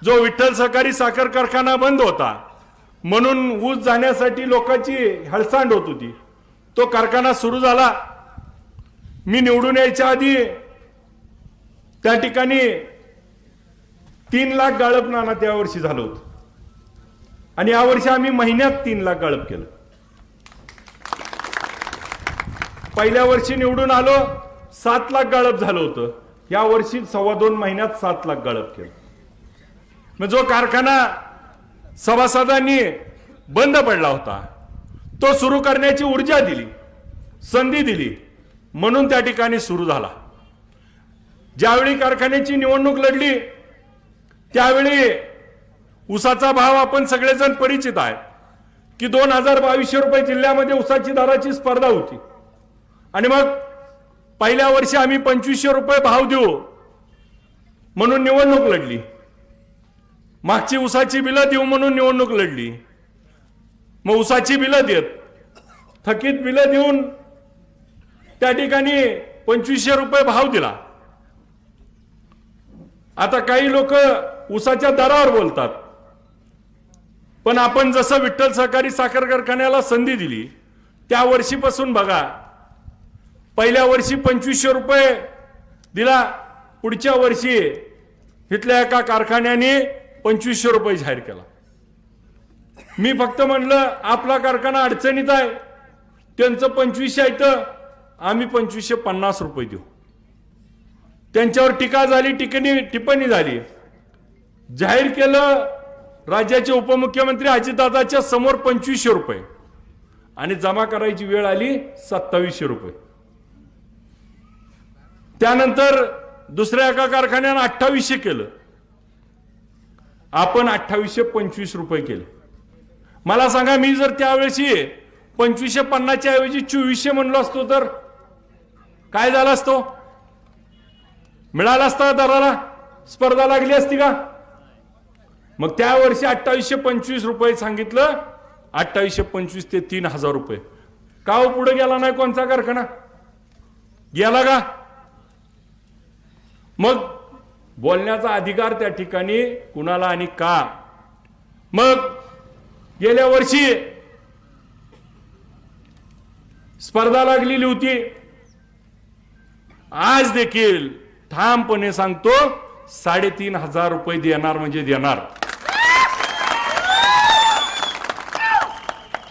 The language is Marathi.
जो विठ्ठल सहकारी साखर कारखाना बंद होता म्हणून ऊस जाण्यासाठी लोकांची हळसांड होत होती, तो कारखाना सुरू झाला। मी निवडून यायच्या आधी त्या ठिकाणी 3 लाख गाळप नाना त्या वर्षी झालं होतं आणि या वर्षी आम्ही महिन्यात 3 लाख गाळप केलं। पहिल्या वर्षी निवडून आलो 7 लाख गाळप झालं होतं, या वर्षी 2.25 महिन्यात 7 लाख गाळप केलं। मग जो कारखाना सभासदांनी बंद पडला होता तो सुरू करण्याची ऊर्जा दिली, संधी दिली, म्हणून त्या ठिकाणी सुरू झाला। ज्यावेळी कारखान्याची निवडणूक लढली त्यावेळी ऊसाचा भाव आपण सगळेजण परिचित आहे की 2,022 रुपये जिल्ह्यामध्ये ऊसाची दराची स्पर्धा होती आणि मग पहिल्या वर्षी आम्ही 2500 रुपये भाव देऊ म्हणून निवडणूक लढली, मागची ऊसाची बिलं देऊ म्हणून निवडणूक लढली। मग ऊसाची बिलं देत थकीत बिलं देऊन त्या ठिकाणी 2500 रुपये भाव दिला। आता काही लोक ऊसाच्या दरावर बोलतात, पण आपण जसं विठ्ठल सहकारी साखर कारखान्याला संधी दिली त्या वर्षीपासून बघा, पहिल्या वर्षी 2500 रुपये दिला, पुढच्या वर्षी इथल्या एका कारखान्याने 2500 रुपये जाहीर केला। मी फक्त म्हणलं आपला कारखाना अडचणीत आहे, त्यांचं 2500 आहे तर आम्ही 2550 रुपये देऊ। त्यांच्यावर टीका झाली, टिप्पणी झाली, जाहीर केलं राज्याचे उपमुख्यमंत्री अजितदादाच्या समोर 2500 रुपये आणि जमा करायची वेळ आली 2700 रुपये। त्यानंतर दुसऱ्या एका कारखान्याने 2800 केलं, आपण 2825 रुपये केले। मला सांगा, मी जर त्यावेळी 2550 च्या ऐवजी 2400 म्हणलो असतो तर काय झालं असतो? मिळाला असता दराला, स्पर्धा लागली असती का? मग त्या वर्षी 2825 रुपये सांगितलं, 2825 ते 3000 रुपये। का हो पुढे गेला नाही कोणता कारखाना? गेला का? मग बोलण्याचा अधिकार त्या ठिकाणी कुणाला आणि का? मग गेल्या वर्षी स्पर्धा लागलेली होती, आज देखील ठामपणे सांगतो 3500 रुपये देणार म्हणजे देणार।